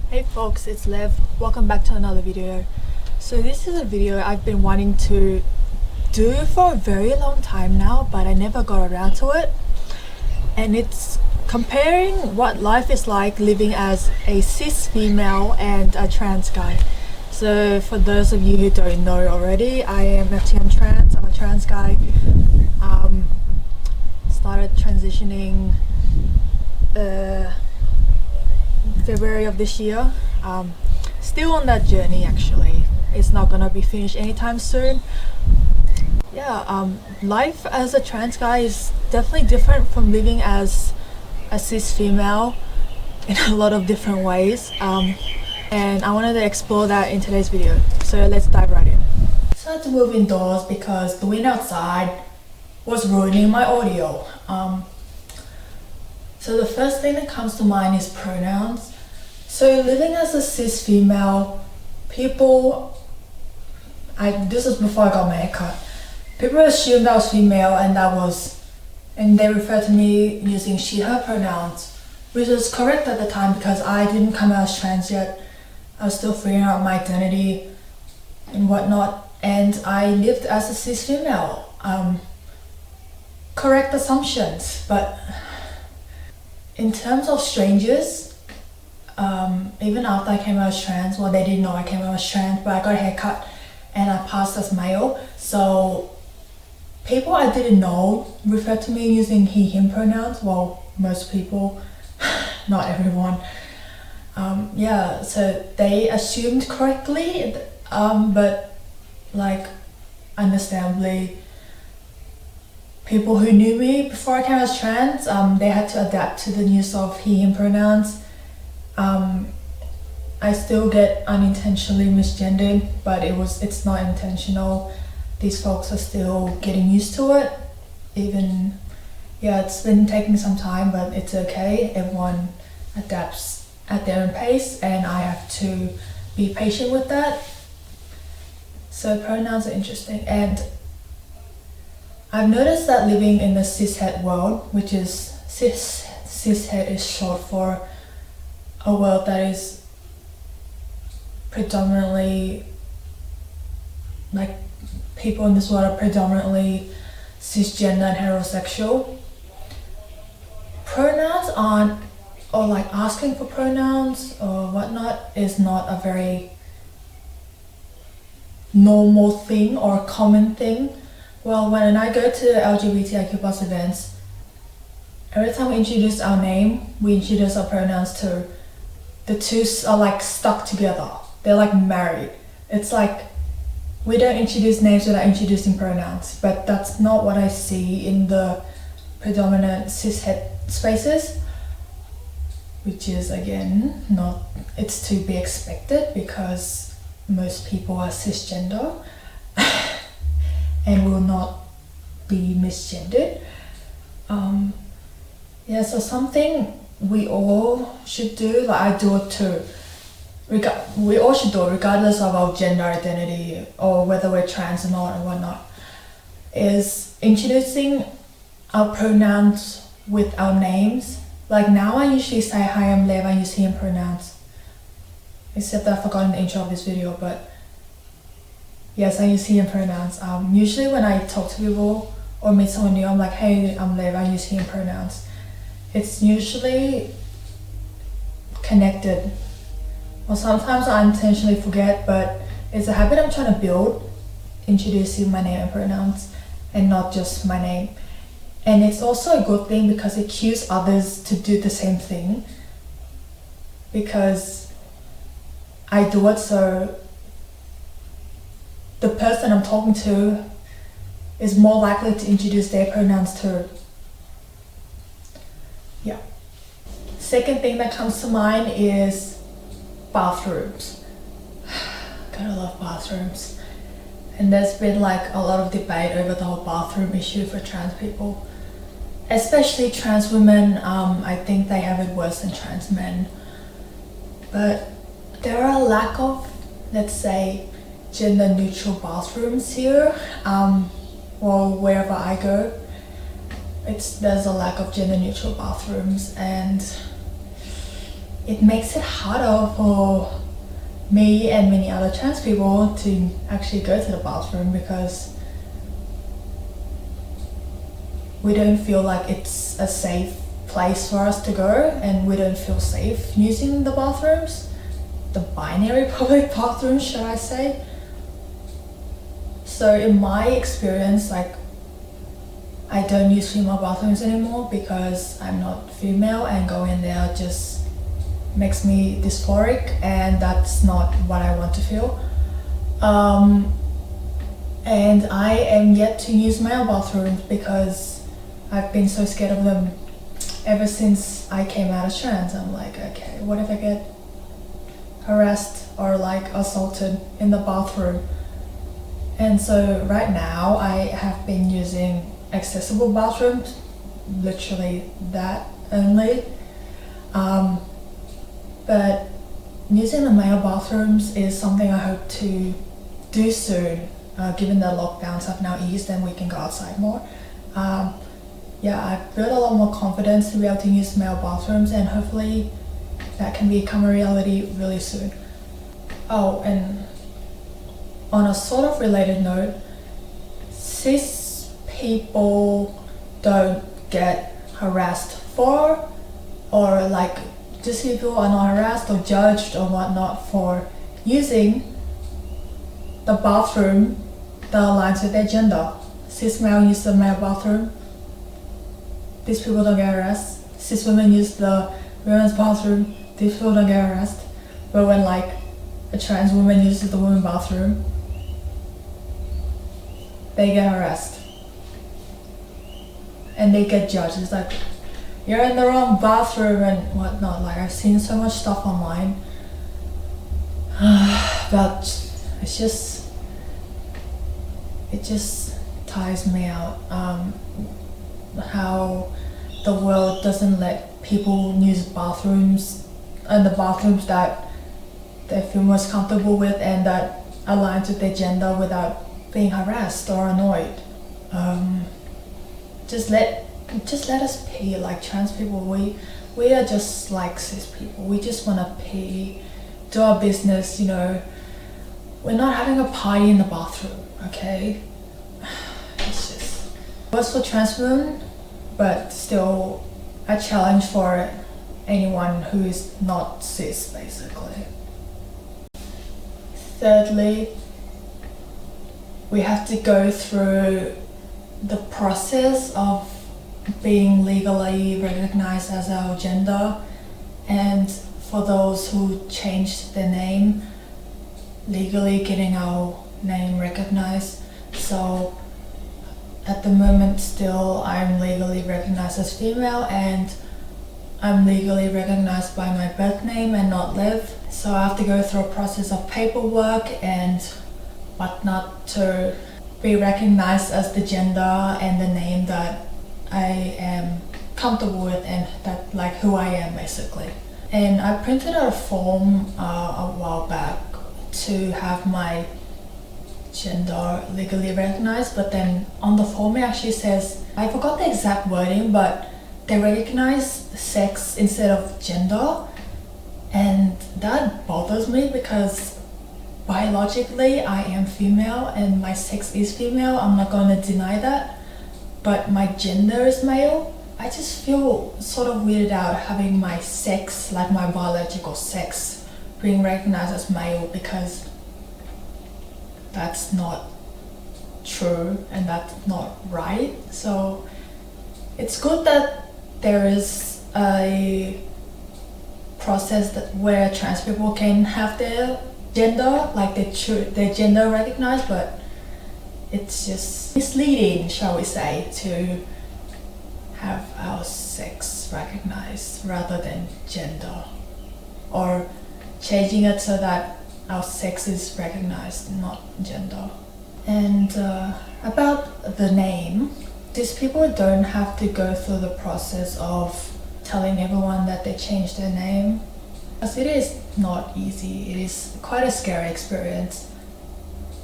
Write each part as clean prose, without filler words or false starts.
Hey folks, it's Lev. Welcome back to another video. So this is a video I've been wanting to do for a very long time now, but I never got around to it. And it's comparing what life is like living as a cis female and a trans guy. So for those of you who don't know already, I am FTM trans. I'm a trans guy. Started transitioning February of this year. Still on that journey actually. It's not gonna be finished anytime soon. Life as a trans guy is definitely different from living as a cis female in a lot of different ways. And I wanted to explore that in today's video. So let's dive right in. I decided to move indoors because the wind outside was ruining my audio. So the first thing that comes to mind is pronouns. So living as a cis female, this is before I got my haircut, people assumed I was female and they referred to me using she, her pronouns, which was correct at the time because I didn't come out as trans yet. I was still figuring out my identity and whatnot, and I lived as a cis female. Correct assumptions, but in terms of strangers, even after I came out as trans, well, they didn't know I came out as trans, but I got a haircut and I passed as male. So people I didn't know referred to me using he, him pronouns. Well, most people, not everyone. So they assumed correctly, but like understandably, people who knew me before I came out as trans, they had to adapt to the use of he, him pronouns. I still get unintentionally misgendered, but it's not intentional. These folks are still getting used to it. It's been taking some time, but it's okay. Everyone adapts at their own pace, and I have to be patient with that. So pronouns are interesting, and I've noticed that living in the cishet world, which is cishet is short for a world that is predominantly, like, people in this world are predominantly cisgender and heterosexual. Pronouns aren't, or like asking for pronouns or whatnot, is not a very normal thing or a common thing. Well, when I go to LGBTIQ plus events, every time we introduce our name, we introduce our pronouns too. The two are like stuck together. They're like married. It's like we don't introduce names without introducing pronouns, but that's not what I see in the predominant cishet spaces, which is again it's to be expected because most people are cisgender and will not be misgendered. So something we all should do, like I do it too. We all should do it regardless of our gender identity or whether we're trans or not or whatnot, is introducing our pronouns with our names. Like now I usually say hi, I'm Lev, I use he and pronouns. Except that I forgot in the intro of this video, but yes, I use he and pronouns. Usually when I talk to people or meet someone new, I'm like, hey, I'm Lev, I use he and pronouns. It's usually connected. Well, sometimes I intentionally forget, but it's a habit I'm trying to build, introducing my name and pronouns and not just my name. And it's also a good thing because it cues others to do the same thing, because I do it so the person I'm talking to is more likely to introduce their pronouns too. Second thing that comes to mind is bathrooms. Gotta love bathrooms. And there's been like a lot of debate over the whole bathroom issue for trans people, especially trans women. I think they have it worse than trans men. But there are a lack of, let's say, gender neutral bathrooms here. Wherever I go, there's a lack of gender neutral bathrooms, and it makes it harder for me and many other trans people to actually go to the bathroom, because we don't feel like it's a safe place for us to go, and we don't feel safe using the bathrooms, the binary public bathrooms, should I say. So in my experience, like, I don't use female bathrooms anymore because I'm not female, and going there just makes me dysphoric, and that's not what I want to feel. And I am yet to use male bathrooms because I've been so scared of them ever since I came out as trans. I'm like, okay, what if I get harassed or like assaulted in the bathroom? And so right now I have been using accessible bathrooms, literally that only. But using the male bathrooms is something I hope to do soon, given that lockdowns have now eased and we can go outside more. Yeah, I've built a lot more confidence to be able to use male bathrooms, and hopefully that can become a reality really soon. Oh, and on a sort of related note, cis people don't get harassed for, or like, cis people are not harassed or judged or whatnot for using the bathroom that aligns with their gender. Cis male use the male bathroom, these people don't get harassed. Cis women use the women's bathroom, these people don't get harassed. But when like a trans woman uses the women's bathroom, they get harassed and they get judged. It's like, you're in the wrong bathroom and whatnot. Like, I've seen so much stuff online about, it just tires me out, how the world doesn't let people use bathrooms, and the bathrooms that they feel most comfortable with and that aligns with their gender without being harassed or annoyed. Just let us pee like trans people. We are just like cis people. We just want to pee, do our business, you know. We're not having a party in the bathroom, okay? It's just works for trans women, but still a challenge for anyone who is not cis, basically. Thirdly, we have to go through the process of being legally recognized as our gender, and for those who changed their name, legally getting our name recognized. So at the moment still I'm legally recognized as female, and I'm legally recognized by my birth name and not live. So I have to go through a process of paperwork and whatnot to be recognized as the gender and the name that I am comfortable with, and that like who I am basically. And I printed out a form a while back to have my gender legally recognized, but then on the form it actually says, I forgot the exact wording, but they recognize sex instead of gender, and that bothers me because biologically I am female and my sex is female. I'm not going to deny that, but my gender is male. I just feel sort of weirded out having my sex, like my biological sex, being recognized as male, because that's not true and that's not right. So it's good that there is a process where trans people can have their gender, like their gender recognized, but it's just misleading, shall we say, to have our sex recognized rather than gender, or changing it so that our sex is recognized, not gender. And about the name, these people don't have to go through the process of telling everyone that they changed their name, because it is not easy. It is quite a scary experience.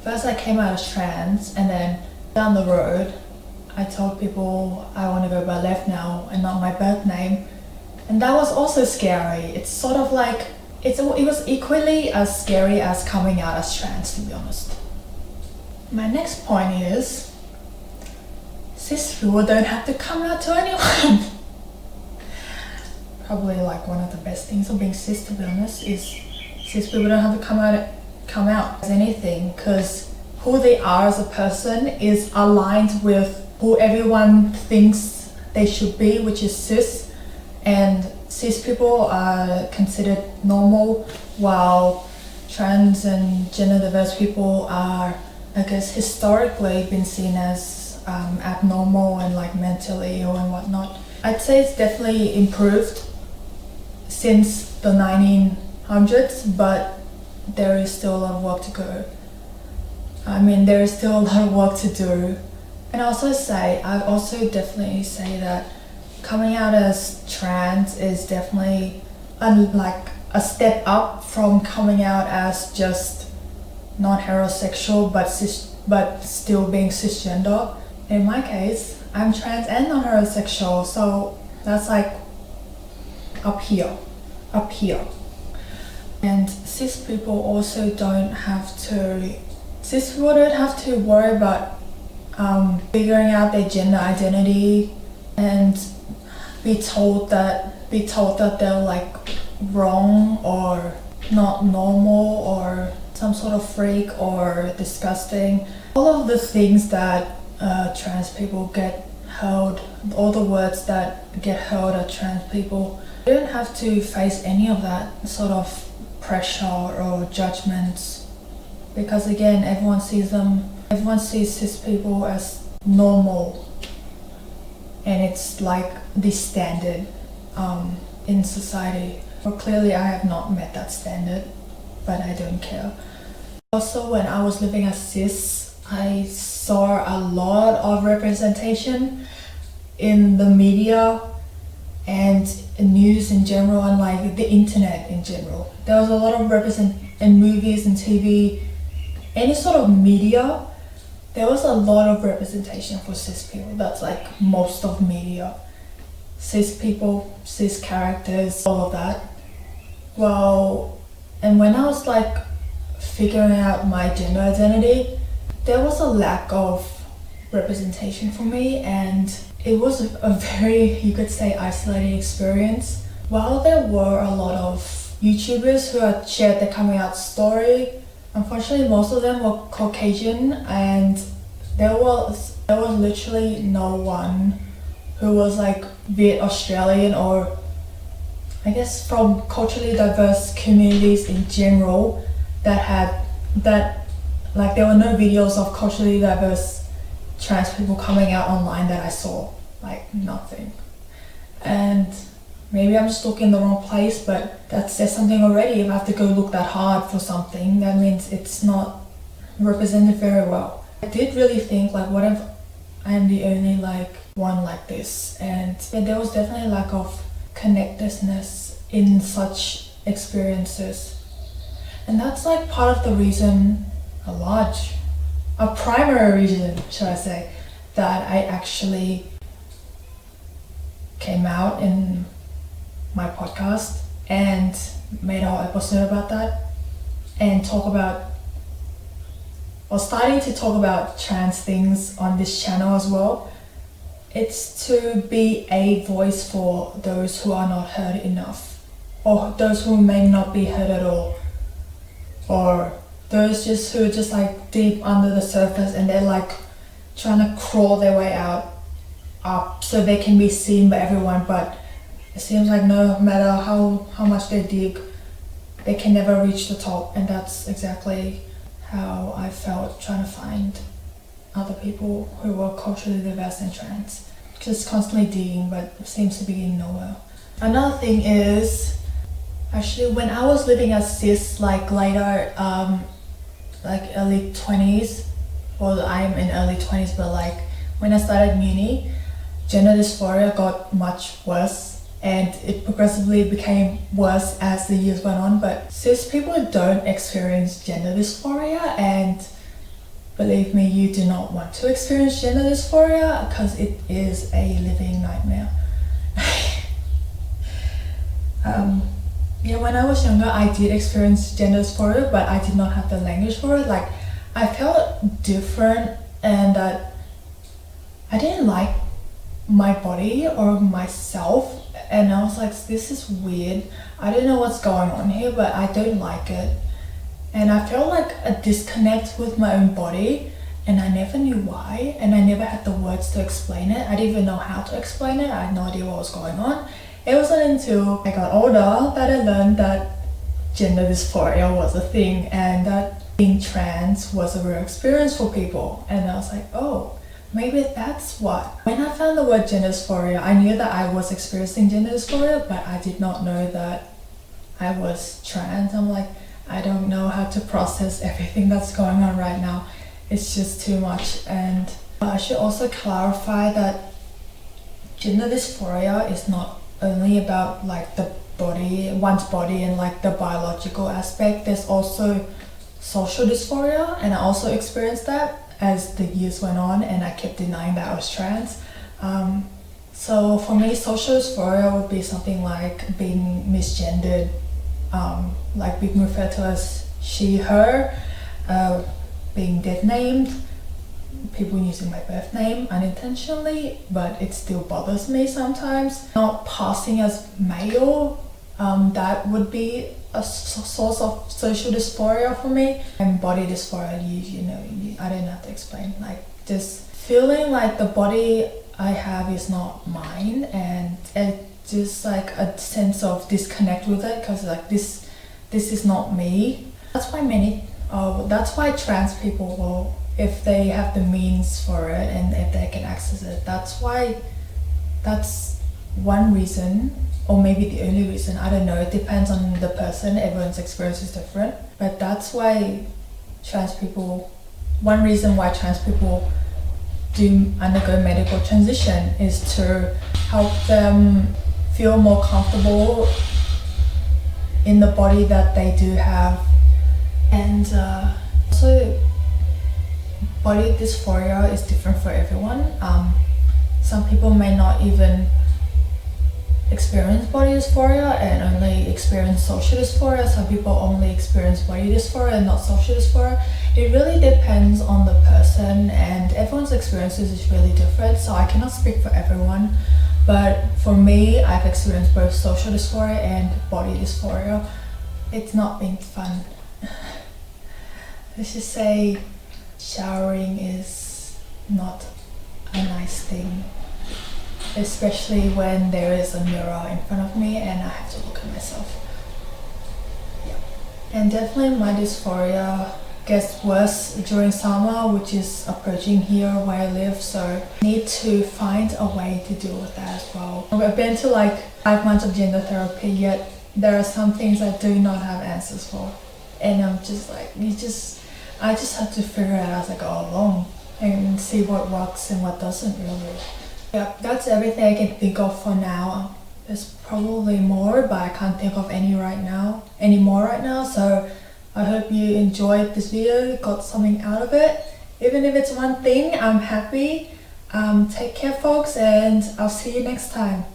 First I came out as trans, and then down the road I told people I want to go by left now and not my birth name, And that was also scary. It's sort of like, it was equally as scary as coming out as trans, to be honest. My next point is, cis people don't have to come out to anyone. Probably like one of the best things of being cis, to be honest, is cis people don't have to come out as anything, because who they are as a person is aligned with who everyone thinks they should be, which is cis. And cis people are considered normal, while trans and gender diverse people are, I guess, historically been seen as abnormal and like mentally ill and whatnot. I'd say it's definitely improved since the 1900s, but there is still a lot of work to go. I mean, there is still a lot of work to do. And I'd also definitely say that coming out as trans is definitely like a step up from coming out as just non-heterosexual but still being cisgender. In my case, I'm trans and non-heterosexual, so that's like up here. And cis people also don't have to worry about figuring out their gender identity and be told that they're like wrong or not normal or some sort of freak or disgusting. All of the things that trans people get hurled, all the words that get hurled at trans people, they don't have to face any of that sort of pressure or judgments, because again, everyone sees cis people as normal, and it's like the standard in society. Well, clearly I have not met that standard, but I don't care. Also, when I was living as cis, I saw a lot of representation in the media and in news in general, and like the internet in general. There was a lot of in movies and TV, any sort of media. There was a lot of representation for cis people. That's like most of media. Cis people, cis characters, all of that. Well, and when I was like figuring out my gender identity, there was a lack of representation for me, and it was a very, you could say, isolating experience. While there were a lot of YouTubers who had shared their coming out story, unfortunately most of them were Caucasian, and there was literally no one who was like be it Australian or I guess from culturally diverse communities in general that like there were no videos of culturally diverse trans people coming out online that I saw, like nothing. And maybe I'm just looking in the wrong place, but that says something already. If I have to go look that hard for something, that means it's not represented very well. I did really think like, what if I'm the only like one like this? And yeah, there was definitely a lack of connectedness in such experiences. And that's like part of the reason, a primary reason, should I say, that I actually came out in my podcast and made a whole episode about that and starting to talk about trans things on this channel as well. It's to be a voice for those who are not heard enough, or those who may not be heard at all, or those who are just like deep under the surface and they're like trying to crawl their way up so they can be seen by everyone, but it seems like no matter how much they dig, they can never reach the top. And that's exactly how I felt trying to find other people who were culturally diverse and trans. Just constantly digging, but it seems to be getting nowhere. Another thing is, actually when I was living as cis, like later, like early 20s, well I'm in early 20s, but like when I started uni, gender dysphoria got much worse, and it progressively became worse as the years went on. But cis people don't experience gender dysphoria, and believe me, you do not want to experience gender dysphoria because it is a living nightmare. Yeah, when I was younger, I did experience gender dysphoria, but I did not have the language for it. Like, I felt different, and that I didn't like my body or myself, and I was like, this is weird. I don't know what's going on here, but I don't like it. And I felt like a disconnect with my own body, and I never knew why, and I never had the words to explain it. I didn't even know how to explain it. I had no idea what was going on. It wasn't until I got older that I learned that gender dysphoria was a thing, and that being trans was a real experience for people. And I was like, oh, maybe that's what. When I found the word gender dysphoria, I knew that I was experiencing gender dysphoria, but I did not know that I was trans. I'm like, I don't know how to process everything that's going on right now. It's just too much. And I should also clarify that gender dysphoria is not only about like the body, one's body, and like the biological aspect. There's also social dysphoria, and I also experienced that as the years went on, and I kept denying that I was trans. So for me, social dysphoria would be something like being misgendered, like being referred to as she, her, being dead named, people using my birth name unintentionally, but it still bothers me sometimes. Not passing as male, that would be a source of social dysphoria for me. And body dysphoria, I don't have to explain. Like, just feeling like the body I have is not mine, and it just like a sense of disconnect with it, because like this is not me. That's why trans people will, if they have the means for it and if they can access it, that's one reason, or maybe the only reason, I don't know, it depends on the person, everyone's experience is different, but that's why one reason why trans people do undergo medical transition is to help them feel more comfortable in the body that they do have. And also, body dysphoria is different for everyone. Some people may not even experience body dysphoria and only experience social dysphoria. Some people only experience body dysphoria and not social dysphoria. It really depends on the person, and everyone's experiences is really different, so I cannot speak for everyone. But for me, I've experienced both social dysphoria and body dysphoria. It's not been fun. Let's just say showering is not a nice thing, especially when there is a mirror in front of me and I have to look at myself. Yeah. And definitely my dysphoria gets worse during summer, which is approaching here where I live, so I need to find a way to deal with that as well. I've been to like 5 months of gender therapy, yet there are some things I do not have answers for, and I'm just like, I just have to figure it out as I go along and see what works and what doesn't really. Yeah, that's everything I can think of for now. There's probably more, but I can't think of any more right now. So I hope you enjoyed this video, got something out of it. Even if it's one thing, I'm happy. Take care, folks, and I'll see you next time.